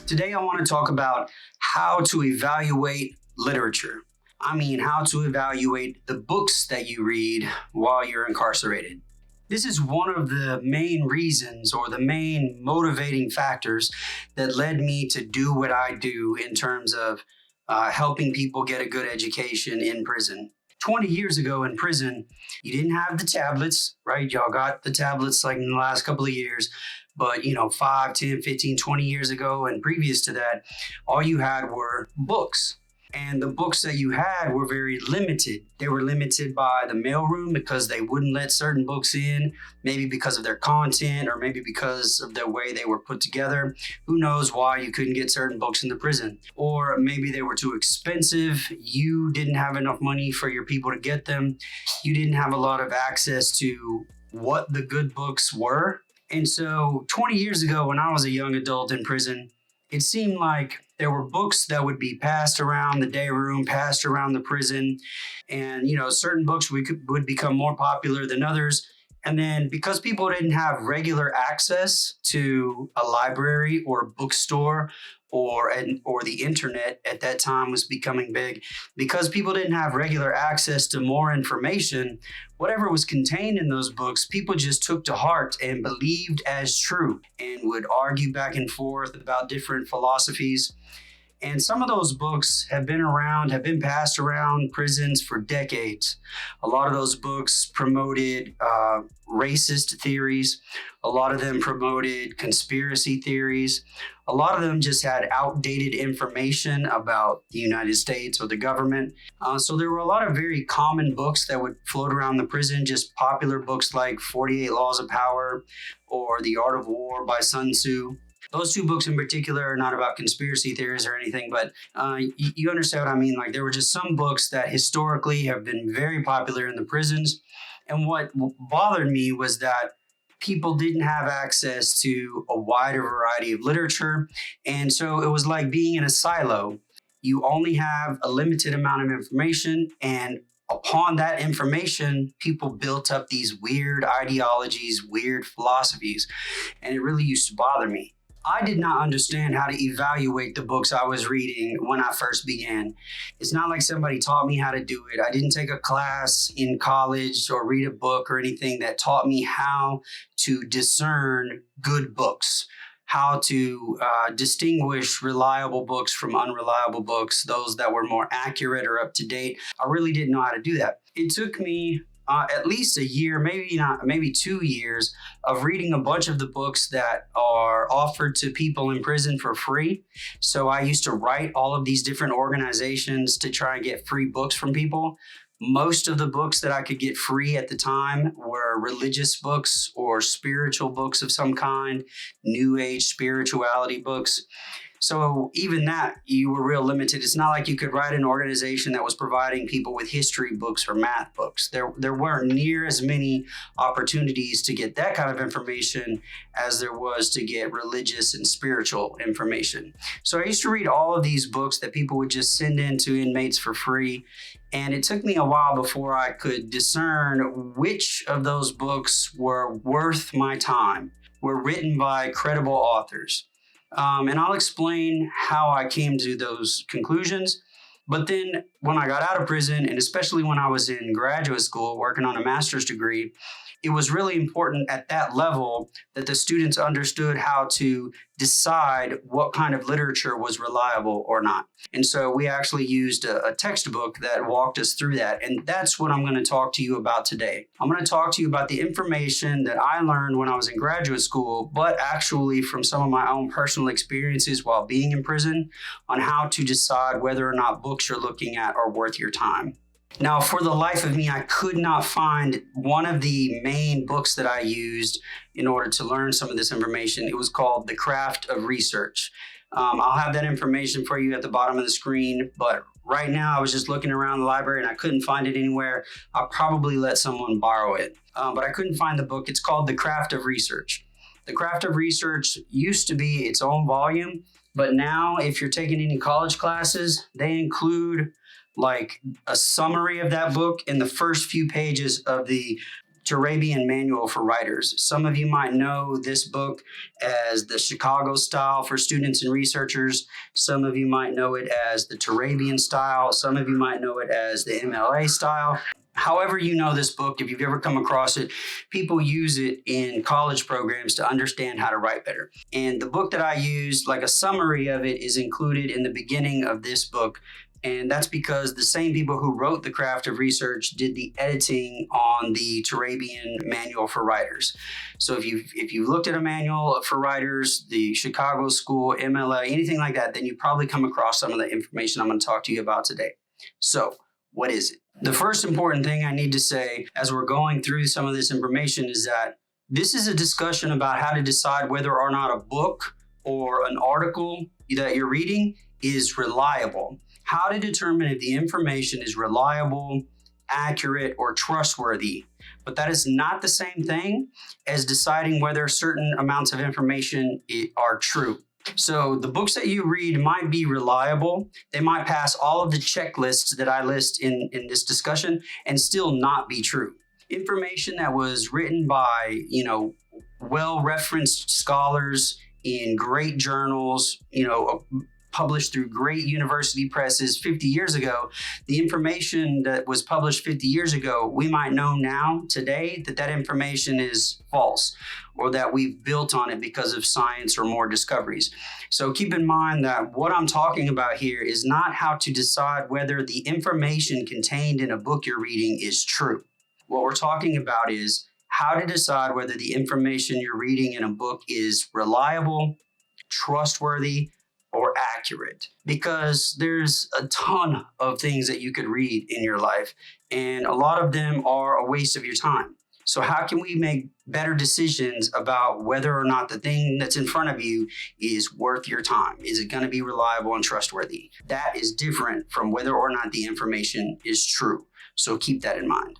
Today, I want to talk about how to evaluate literature. I mean, how to evaluate the books that you read while you're incarcerated. This is one of the main reasons or the main motivating factors that led me to do what I do in terms of helping people get a good education in prison. 20 years ago in prison, you didn't have the tablets, right? Y'all got the tablets like in the last couple of years. But, 5, 10, 15, 20 years ago and previous to that, all you had were books. And the books that you had were very limited. They were limited by the mailroom because they wouldn't let certain books in, maybe because of their content or maybe because of the way they were put together. Who knows why you couldn't get certain books in the prison? Or maybe they were too expensive. You didn't have enough money for your people to get them. You didn't have a lot of access to what the good books were. And so 20 years ago, when I was a young adult in prison, it seemed like there were books that would be passed around the day room, passed around the prison. And, certain books would become more popular than others. And then because people didn't have regular access to a library or a bookstore or the internet at that time was becoming big, because people didn't have regular access to more information, whatever was contained in those books, people just took to heart and believed as true and would argue back and forth about different philosophies. And some of those books have been passed around prisons for decades. A lot of those books promoted racist theories. A lot of them promoted conspiracy theories. A lot of them just had outdated information about the United States or the government. So there were a lot of very common books that would float around the prison, just popular books like 48 Laws of Power or The Art of War by Sun Tzu. Those two books in particular are not about conspiracy theories or anything, but you understand what I mean. Like there were just some books that historically have been very popular in the prisons. And what bothered me was that people didn't have access to a wider variety of literature. And so it was like being in a silo. You only have a limited amount of information, and upon that information, people built up these weird ideologies, weird philosophies, and it really used to bother me. I did not understand how to evaluate the books I was reading when I first began. It's not like somebody taught me how to do it. I didn't take a class in college or read a book or anything that taught me how to discern good books, how to distinguish reliable books from unreliable books, those that were more accurate or up to date. I really didn't know how to do that. It took me at least a year, maybe 2 years of reading a bunch of the books that are offered to people in prison for free. So I used to write all of these different organizations to try and get free books from people. Most of the books that I could get free at the time were religious books or spiritual books of some kind, new age spirituality books. So even that, you were real limited. It's not like you could write an organization that was providing people with history books or math books. There weren't near as many opportunities to get that kind of information as there was to get religious and spiritual information. So I used to read all of these books that people would just send in to inmates for free. And it took me a while before I could discern which of those books were worth my time, were written by credible authors. And I'll explain how I came to those conclusions. But then when I got out of prison, and especially when I was in graduate school working on a master's degree, it was really important at that level that the students understood how to decide what kind of literature was reliable or not. And so we actually used a textbook that walked us through that. And that's what I'm going to talk to you about today. I'm going to talk to you about the information that I learned when I was in graduate school, but actually from some of my own personal experiences while being in prison on how to decide whether or not books you're looking at are worth your time. Now, for the life of me, I could not find one of the main books that I used in order to learn some of this information. It was called The Craft of Research. I'll have that information for you at the bottom of the screen, but right now I was just looking around the library and I couldn't find it anywhere. I'll probably let someone borrow it, but I couldn't find the book. It's called The Craft of Research. The Craft of Research used to be its own volume, but now if you're taking any college classes, they include like a summary of that book in the first few pages of the Turabian Manual for Writers. Some of you might know this book as the Chicago Style for Students and Researchers. Some of you might know it as the Turabian Style. Some of you might know it as the MLA Style. However you know this book, if you've ever come across it, people use it in college programs to understand how to write better. And the book that I used, like a summary of it, is included in the beginning of this book. And that's because the same people who wrote The Craft of Research did the editing on the Turabian Manual for Writers. So if you've looked at a manual for writers, the Chicago School, MLA, anything like that, then you probably come across some of the information I'm going to talk to you about today. So what is it? The first important thing I need to say as we're going through some of this information is that this is a discussion about how to decide whether or not a book or an article that you're reading is reliable. How to determine if the information is reliable, accurate, or trustworthy. But that is not the same thing as deciding whether certain amounts of information are true. So the books that you read might be reliable. They might pass all of the checklists that I list in this discussion and still not be true. Information that was written by, well-referenced scholars in great journals, published through great university presses 50 years ago, the information that was published 50 years ago, we might know now, today, that information is false or that we've built on it because of science or more discoveries. So keep in mind that what I'm talking about here is not how to decide whether the information contained in a book you're reading is true. What we're talking about is how to decide whether the information you're reading in a book is reliable, trustworthy, or accurate, because there's a ton of things that you could read in your life, and a lot of them are a waste of your time. So how can we make better decisions about whether or not the thing that's in front of you is worth your time? Is it going to be reliable and trustworthy? That is different from whether or not the information is true. So keep that in mind.